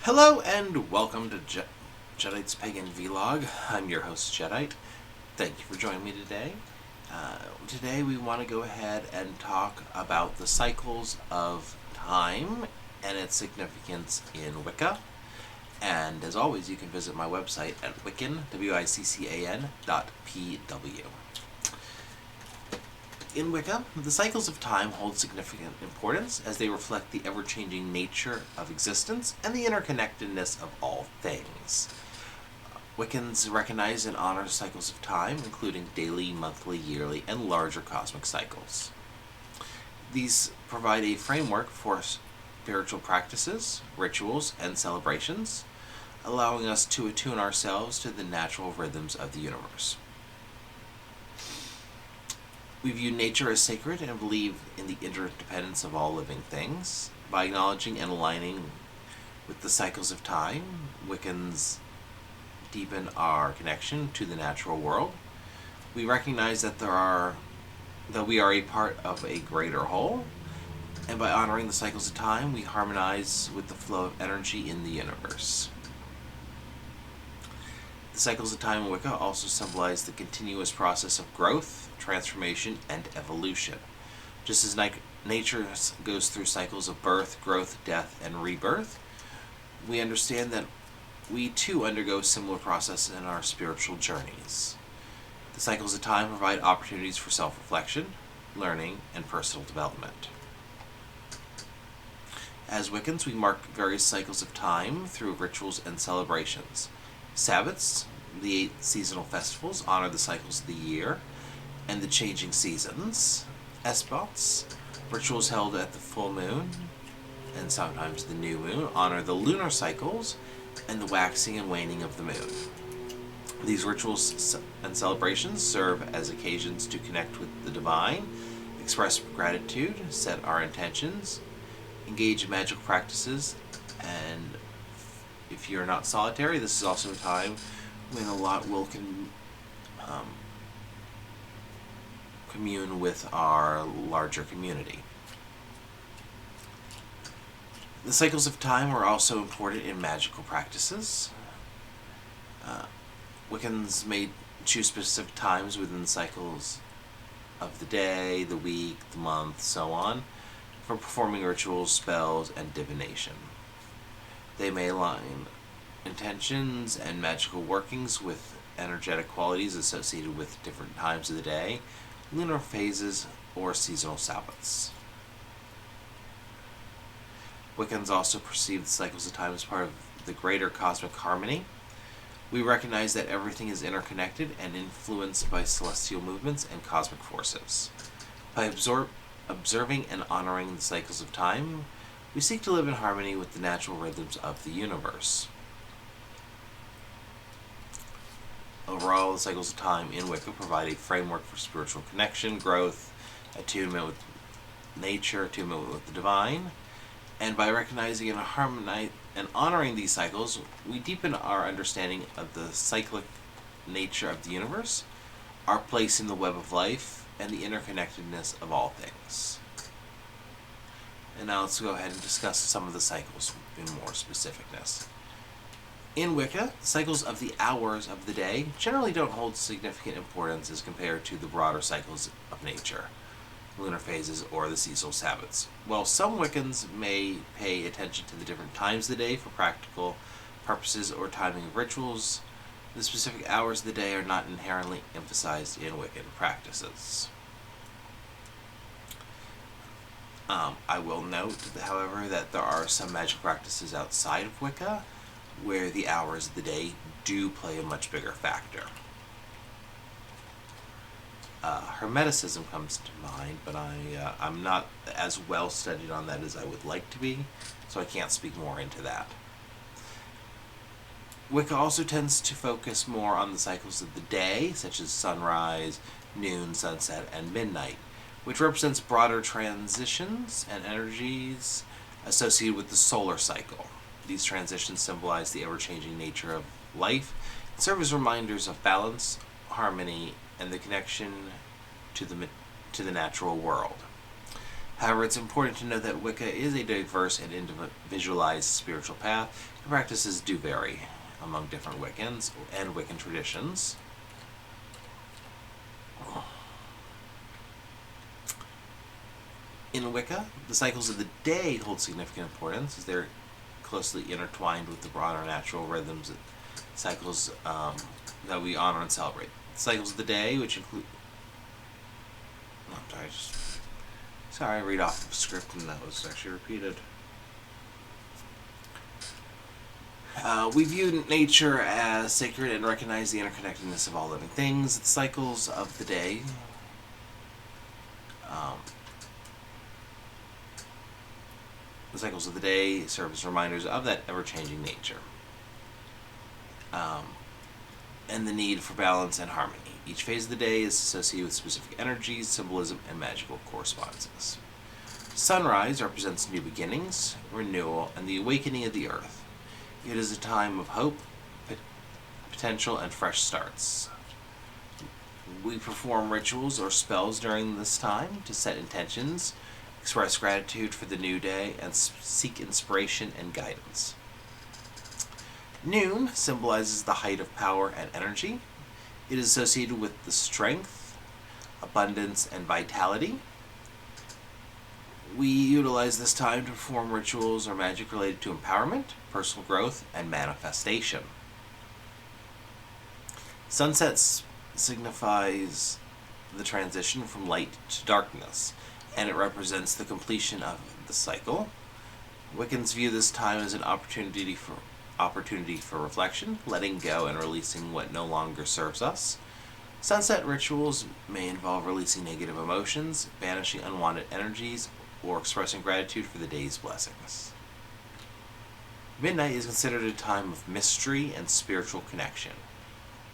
Hello and welcome to Jedite's Pagan Vlog. I'm your host, Jedite. Thank you for joining me today. Today we want to go ahead and talk about the cycles of time and its significance in Wicca. And as always, you can visit my website at Wiccan, wiccan.pw. In Wicca, the cycles of time hold significant importance as they reflect the ever-changing nature of existence and the interconnectedness of all things. Wiccans recognize and honor cycles of time, including daily, monthly, yearly, and larger cosmic cycles. These provide a framework for spiritual practices, rituals, and celebrations, allowing us to attune ourselves to the natural rhythms of the universe. We view nature as sacred and believe in the interdependence of all living things. By acknowledging and aligning with the cycles of time, Wiccans deepen our connection to the natural world. We recognize that we are a part of a greater whole, and by honoring the cycles of time, we harmonize with the flow of energy in the universe. The cycles of time in Wicca also symbolize the continuous process of growth, transformation, and evolution. Just as nature goes through cycles of birth, growth, death, and rebirth, we understand that we too undergo similar processes in our spiritual journeys. The cycles of time provide opportunities for self-reflection, learning, and personal development. As Wiccans, we mark various cycles of time through rituals and celebrations. Sabbats, the 8 seasonal festivals, honor the cycles of the year and the changing seasons. Esbats, rituals held at the full moon and sometimes the new moon, honor the lunar cycles and the waxing and waning of the moon. These rituals and celebrations serve as occasions to connect with the divine, express gratitude, set our intentions, engage in magical practices, and if you're not solitary, this is also a time when a lot will commune with our larger community. The cycles of time are also important in magical practices. Wiccans may choose specific times within the cycles of the day, the week, the month, so on, for performing rituals, spells, and divination. They may align intentions and magical workings with energetic qualities associated with different times of the day, lunar phases, or seasonal Sabbats. Wiccans also perceive the cycles of time as part of the greater cosmic harmony. We recognize that everything is interconnected and influenced by celestial movements and cosmic forces. By observing and honoring the cycles of time, we seek to live in harmony with the natural rhythms of the universe. Overall, the cycles of time in Wicca provide a framework for spiritual connection, growth, attunement with nature, attunement with the divine, and by recognizing and honoring these cycles, we deepen our understanding of the cyclic nature of the universe, our place in the web of life, and the interconnectedness of all things. And now let's go ahead and discuss some of the cycles in more specificness. In Wicca, the cycles of the hours of the day generally don't hold significant importance as compared to the broader cycles of nature, lunar phases, or the seasonal Sabbats. While some Wiccans may pay attention to the different times of the day for practical purposes or timing of rituals, the specific hours of the day are not inherently emphasized in Wiccan practices. I will note, however, that there are some magic practices outside of Wicca where the hours of the day do play a much bigger factor. Hermeticism comes to mind, but I'm not as well studied on that as I would like to be, so I can't speak more into that. Wicca also tends to focus more on the cycles of the day, such as sunrise, noon, sunset, and midnight, which represents broader transitions and energies associated with the solar cycle. These transitions symbolize the ever-changing nature of life and serve as reminders of balance, harmony, and the connection to the natural world. However, it's important to note that Wicca is a diverse and individualized spiritual path, and practices do vary among different Wiccans and Wiccan traditions. In Wicca, the cycles of the day hold significant importance as they're closely intertwined with the broader natural rhythms and cycles that we honor and celebrate. The cycles of the day, which include... Sorry, I read off the script and that was actually repeated. We view nature as sacred and recognize the interconnectedness of all living things. The cycles of the day serve as reminders of that ever-changing nature and the need for balance and harmony. Each phase of the day is associated with specific energies, symbolism, and magical correspondences. Sunrise represents new beginnings, renewal, and the awakening of the earth. It is a time of hope, potential, and fresh starts. We perform rituals or spells during this time to set intentions, express gratitude for the new day, and seek inspiration and guidance. Noon symbolizes the height of power and energy. It is associated with the strength, abundance, and vitality. We utilize this time to perform rituals or magic related to empowerment, personal growth, and manifestation. Sunset signifies the transition from light to darkness, and it represents the completion of the cycle. Wiccans view this time as an opportunity for reflection, letting go and releasing what no longer serves us. Sunset rituals may involve releasing negative emotions, banishing unwanted energies, or expressing gratitude for the day's blessings. Midnight is considered a time of mystery and spiritual connection.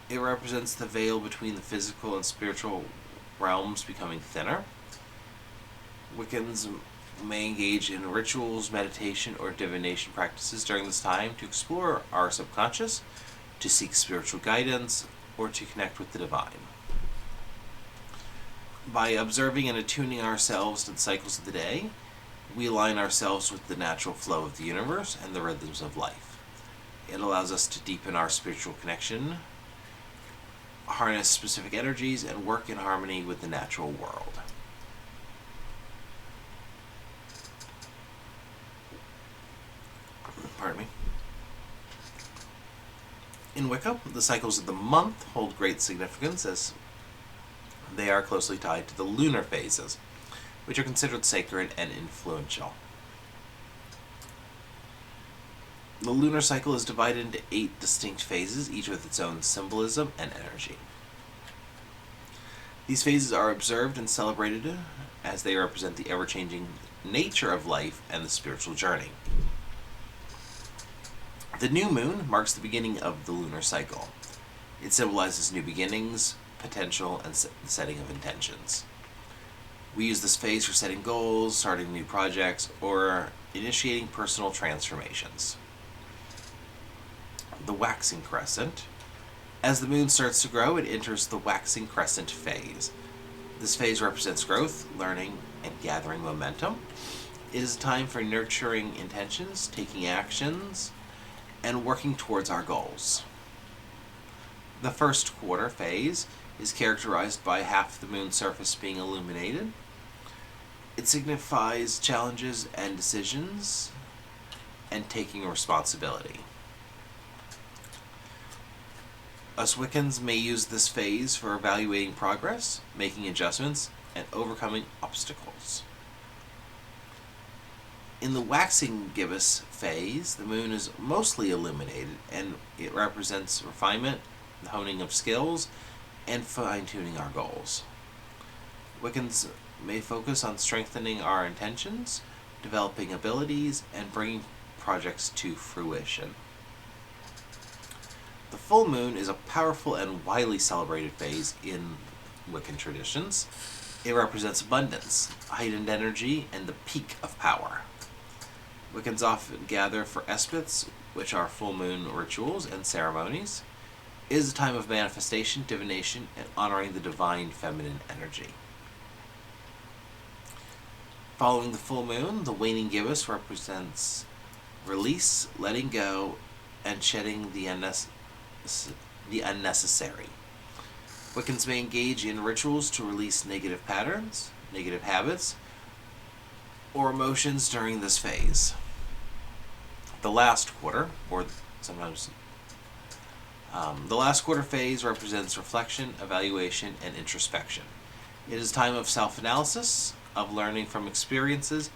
It represents the veil between the physical and spiritual realms becoming thinner. Wiccans may engage in rituals, meditation, or divination practices during this time to explore our subconscious, to seek spiritual guidance, or to connect with the divine. By observing and attuning ourselves to the cycles of the day, we align ourselves with the natural flow of the universe and the rhythms of life. It allows us to deepen our spiritual connection, harness specific energies, and work in harmony with the natural world. Pardon me. In Wicca, the cycles of the month hold great significance as they are closely tied to the lunar phases, which are considered sacred and influential. The lunar cycle is divided into 8 distinct phases, each with its own symbolism and energy. These phases are observed and celebrated as they represent the ever-changing nature of life and the spiritual journey. The new moon marks the beginning of the lunar cycle. It symbolizes new beginnings, potential, and the setting of intentions. We use this phase for setting goals, starting new projects, or initiating personal transformations. The waxing crescent. As the moon starts to grow, it enters the waxing crescent phase. This phase represents growth, learning, and gathering momentum. It is a time for nurturing intentions, taking actions, and working towards our goals. The first quarter phase is characterized by half the moon's surface being illuminated. It signifies challenges and decisions and taking responsibility. Us Wiccans may use this phase for evaluating progress, making adjustments, and overcoming obstacles. In the waxing gibbous phase, the moon is mostly illuminated, and it represents refinement, the honing of skills, and fine-tuning our goals. Wiccans may focus on strengthening our intentions, developing abilities, and bringing projects to fruition. The full moon is a powerful and widely celebrated phase in Wiccan traditions. It represents abundance, heightened energy, and the peak of power. Wiccans often gather for espiths, which are full moon rituals and ceremonies. It is a time of manifestation, divination, and honoring the divine feminine energy. Following the full moon, the waning gibbous represents release, letting go, and shedding the unnecessary. Wiccans may engage in rituals to release negative patterns, negative habits, or emotions during this phase. The last quarter, or sometimes the last quarter phase, represents reflection, evaluation, and introspection. It is a time of self-analysis, of learning from experiences,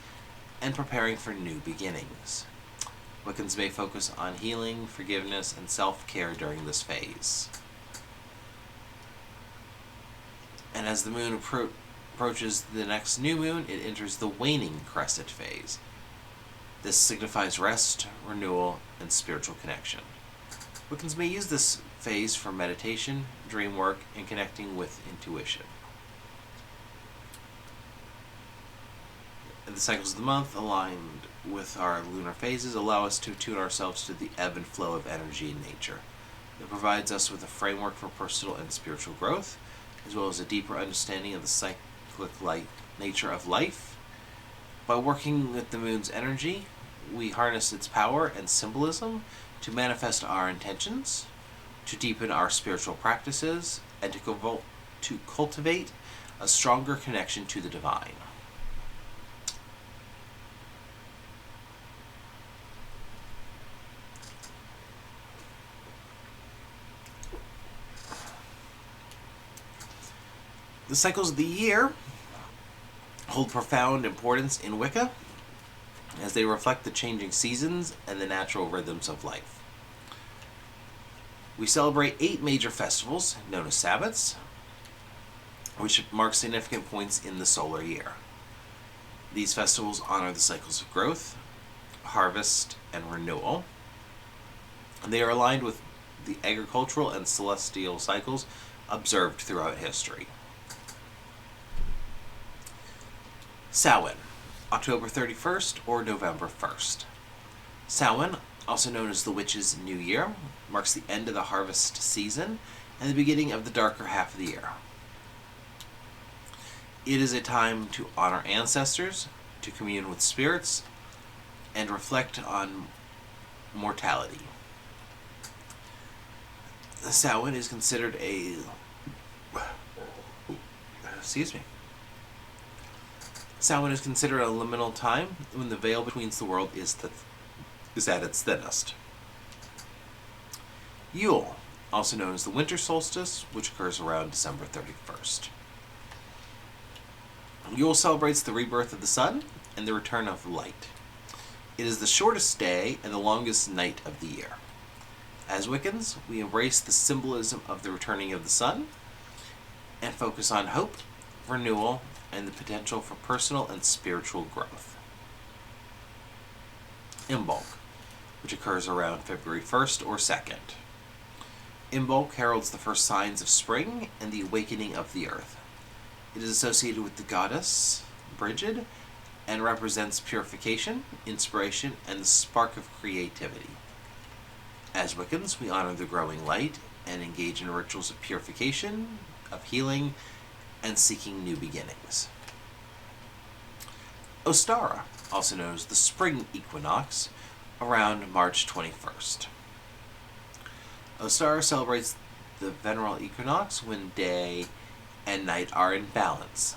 and preparing for new beginnings. Wiccans may focus on healing, forgiveness, and self-care during this phase. And as the moon approaches the next new moon, it enters the waning crescent phase. This signifies rest, renewal, and spiritual connection. Wiccans may use this phase for meditation, dream work, and connecting with intuition. And the cycles of the month, aligned with our lunar phases, allow us to tune ourselves to the ebb and flow of energy in nature. It provides us with a framework for personal and spiritual growth, as well as a deeper understanding of the cyclic nature of life. By working with the moon's energy, we harness its power and symbolism to manifest our intentions, to deepen our spiritual practices, and to cultivate a stronger connection to the divine. The cycles of the year hold profound importance in Wicca, as they reflect the changing seasons and the natural rhythms of life. We celebrate 8 major festivals, known as Sabbats, which mark significant points in the solar year. These festivals honor the cycles of growth, harvest, and renewal. They are aligned with the agricultural and celestial cycles observed throughout history. Samhain, October 31st or November 1st. Samhain, also known as the Witch's New Year, marks the end of the harvest season and the beginning of the darker half of the year. It is a time to honor ancestors, to commune with spirits, and reflect on mortality. Samhain is considered Samhain is considered a liminal time when the veil between the world is at its thinnest. Yule, also known as the winter solstice, which occurs around December 31st. Yule celebrates the rebirth of the sun and the return of light. It is the shortest day and the longest night of the year. As Wiccans, we embrace the symbolism of the returning of the sun and focus on hope, renewal, and the potential for personal and spiritual growth. Imbolc, which occurs around February 1st or 2nd. Imbolc heralds the first signs of spring and the awakening of the earth. It is associated with the goddess Brigid and represents purification, inspiration, and the spark of creativity. As Wiccans, we honor the growing light and engage in rituals of purification, of healing, and seeking new beginnings. Ostara, also known as the spring equinox, around March 21st. Ostara celebrates the vernal equinox when day and night are in balance.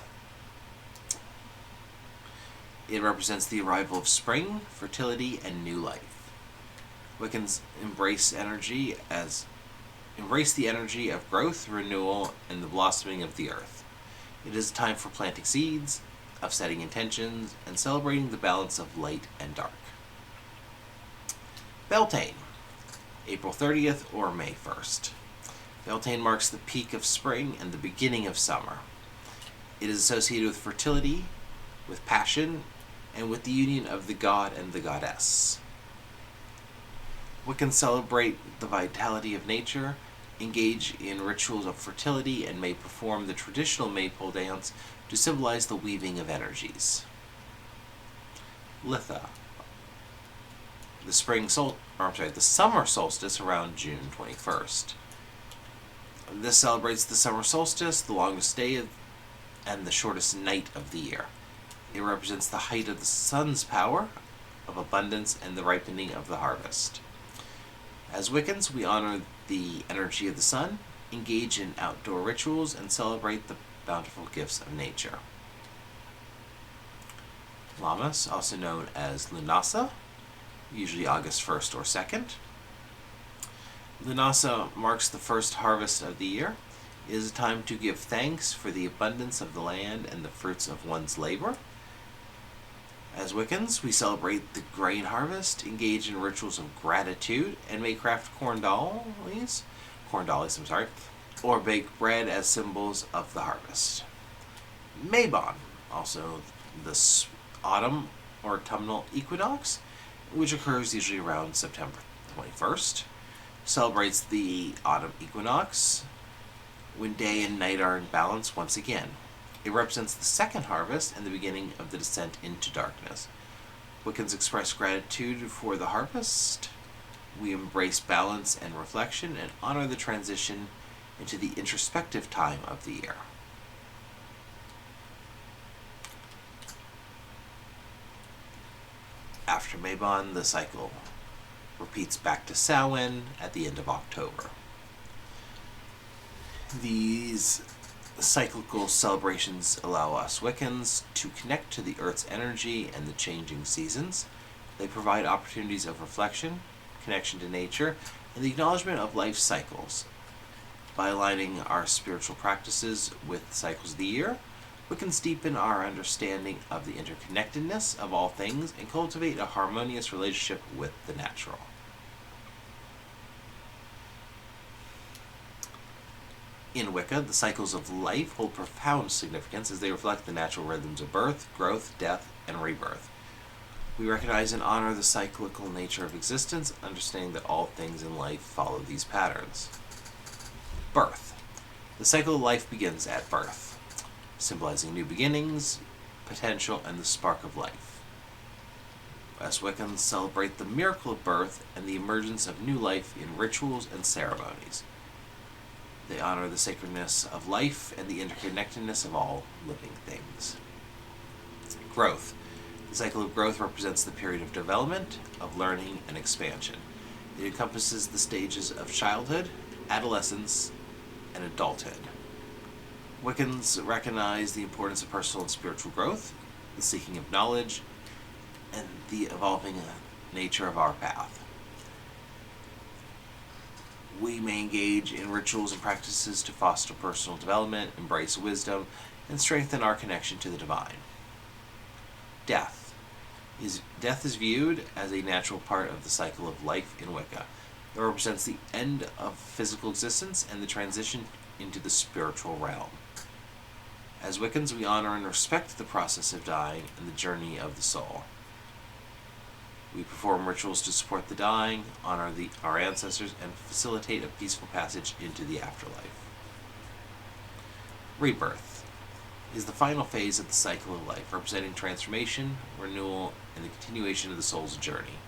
It represents the arrival of spring, fertility, and new life. Wiccans embrace the energy of growth, renewal, and the blossoming of the earth. It is a time for planting seeds, of setting intentions, and celebrating the balance of light and dark. Beltane, April 30th or May 1st. Beltane marks the peak of spring and the beginning of summer. It is associated with fertility, with passion, and with the union of the god and the goddess. Wiccans celebrate the vitality of nature, engage in rituals of fertility, and may perform the traditional maypole dance to symbolize the weaving of energies. Litha, the summer solstice around June 21st. This celebrates the summer solstice, the longest day and the shortest night of the year. It represents the height of the sun's power, of abundance, and the ripening of the harvest. As Wiccans, we honor the energy of the sun, engage in outdoor rituals, and celebrate the bountiful gifts of nature. Lammas, also known as Lunasa, usually August 1st or 2nd. Lunasa marks the first harvest of the year. It is a time to give thanks for the abundance of the land and the fruits of one's labor. As Wiccans, we celebrate the grain harvest, engage in rituals of gratitude, and may craft corn dollies, or bake bread as symbols of the harvest. Mabon, also the autumn or autumnal equinox, which occurs usually around September 21st, celebrates the autumn equinox when day and night are in balance once again. It represents the second harvest and the beginning of the descent into darkness. Wiccans express gratitude for the harvest. We embrace balance and reflection and honor the transition into the introspective time of the year. After Mabon, the cycle repeats back to Samhain at the end of October. These cyclical celebrations allow us Wiccans to connect to the Earth's energy and the changing seasons. They provide opportunities of reflection, connection to nature, and the acknowledgement of life cycles. By aligning our spiritual practices with the cycles of the year, Wiccans deepen our understanding of the interconnectedness of all things and cultivate a harmonious relationship with the natural. In Wicca, the cycles of life hold profound significance as they reflect the natural rhythms of birth, growth, death, and rebirth. We recognize and honor the cyclical nature of existence, understanding that all things in life follow these patterns. Birth. The cycle of life begins at birth, symbolizing new beginnings, potential, and the spark of life. As Wiccans celebrate the miracle of birth and the emergence of new life in rituals and ceremonies. They honor the sacredness of life and the interconnectedness of all living things. Growth. The cycle of growth represents the period of development, of learning, and expansion. It encompasses the stages of childhood, adolescence, and adulthood. Wiccans recognize the importance of personal and spiritual growth, the seeking of knowledge, and the evolving nature of our path. We may engage in rituals and practices to foster personal development, embrace wisdom, and strengthen our connection to the divine. Death. Death is viewed as a natural part of the cycle of life in Wicca. It represents the end of physical existence and the transition into the spiritual realm. As Wiccans, we honor and respect the process of dying and the journey of the soul. We perform rituals to support the dying, honor our ancestors, and facilitate a peaceful passage into the afterlife. Rebirth is the final phase of the cycle of life, representing transformation, renewal, and the continuation of the soul's journey.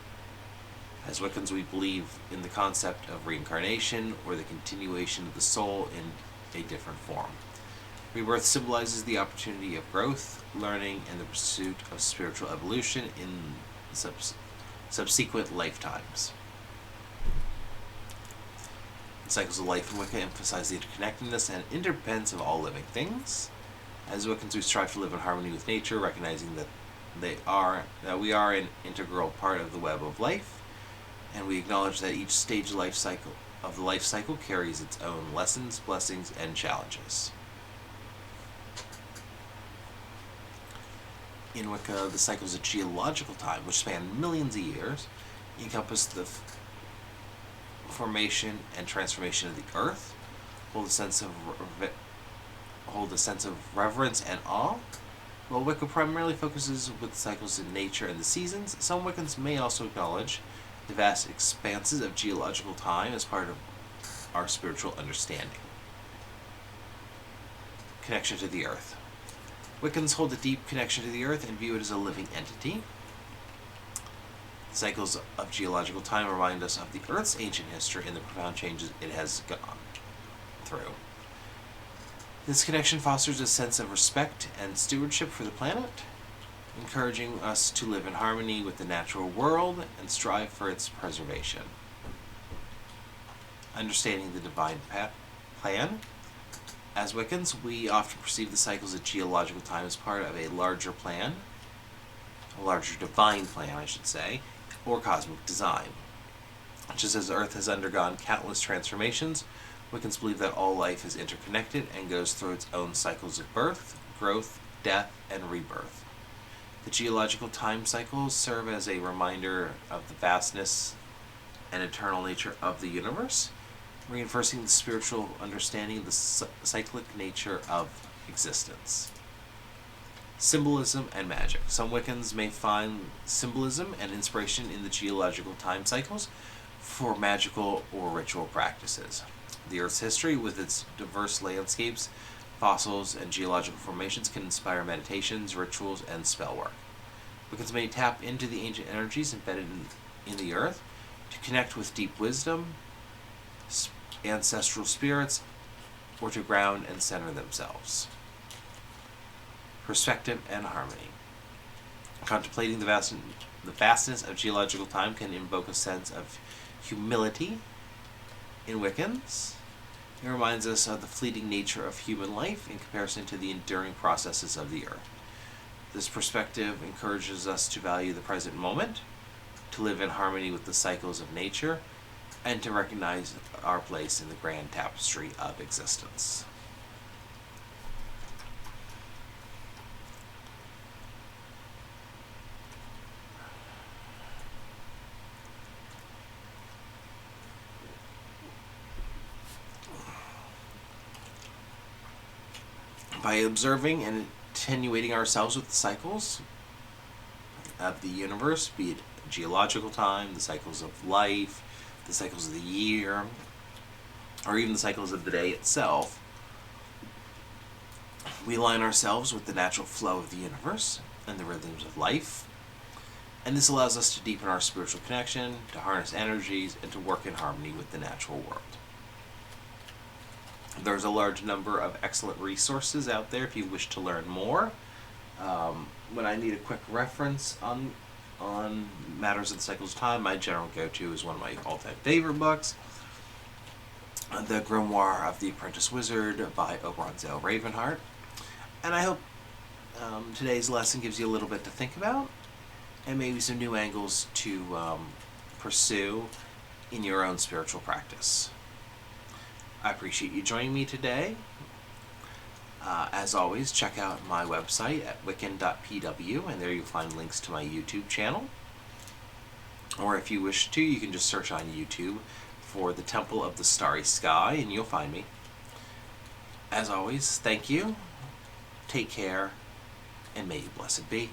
As Wiccans, we believe in the concept of reincarnation, or the continuation of the soul in a different form. Rebirth symbolizes the opportunity of growth, learning, and the pursuit of spiritual evolution in subsequent lifetimes. The cycles of life in Wicca emphasize the interconnectedness and interdependence of all living things. As Wiccans, we strive to live in harmony with nature, recognizing that we are an integral part of the web of life, and we acknowledge that each stage of the life cycle carries its own lessons, blessings, and challenges. In Wicca, the cycles of geological time, which span millions of years, encompass the formation and transformation of the earth, hold a sense of reverence and awe. While Wicca primarily focuses with the cycles of nature and the seasons, some Wiccans may also acknowledge the vast expanses of geological time as part of our spiritual understanding. Connection to the earth. Wiccans hold a deep connection to the earth and view it as a living entity. The cycles of geological time remind us of the earth's ancient history and the profound changes it has gone through. This connection fosters a sense of respect and stewardship for the planet. encouraging us to live in harmony with the natural world and strive for its preservation. Understanding the divine plan. As Wiccans, we often perceive the cycles of geological time as part of a larger plan, a larger divine plan, I should say, or cosmic design. Just as Earth has undergone countless transformations, Wiccans believe that all life is interconnected and goes through its own cycles of birth, growth, death, and rebirth. The geological time cycles serve as a reminder of the vastness and eternal nature of the universe, reinforcing the spiritual understanding of the cyclic nature of existence. Symbolism and magic. Some Wiccans may find symbolism and inspiration in the geological time cycles for magical or ritual practices. The Earth's history, with its diverse landscapes, fossils, and geological formations, can inspire meditations, rituals, and spell work. Wiccans may tap into the ancient energies embedded in the Earth to connect with deep wisdom, ancestral spirits, or to ground and center themselves. Perspective and harmony. Contemplating the vastness of geological time can invoke a sense of humility in Wiccans. It reminds us of the fleeting nature of human life in comparison to the enduring processes of the Earth. This perspective encourages us to value the present moment, to live in harmony with the cycles of nature, and to recognize our place in the grand tapestry of existence. By observing and attenuating ourselves with the cycles of the universe, be it geological time, the cycles of life, the cycles of the year, or even the cycles of the day itself, we align ourselves with the natural flow of the universe and the rhythms of life, and this allows us to deepen our spiritual connection, to harness energies, and to work in harmony with the natural world. There's a large number of excellent resources out there if you wish to learn more. When I need a quick reference on matters of the cycles of time, my general go-to is one of my all-time favorite books, The Grimoire of the Apprentice Wizard by Oberonzale Ravenheart. And I hope today's lesson gives you a little bit to think about and maybe some new angles to pursue in your own spiritual practice. I appreciate you joining me today. As always, check out my website at wiccan.pw, and there you'll find links to my YouTube channel. Or if you wish to, you can just search on YouTube for the Temple of the Starry Sky, and you'll find me. As always, thank you, take care, and may you blessed be.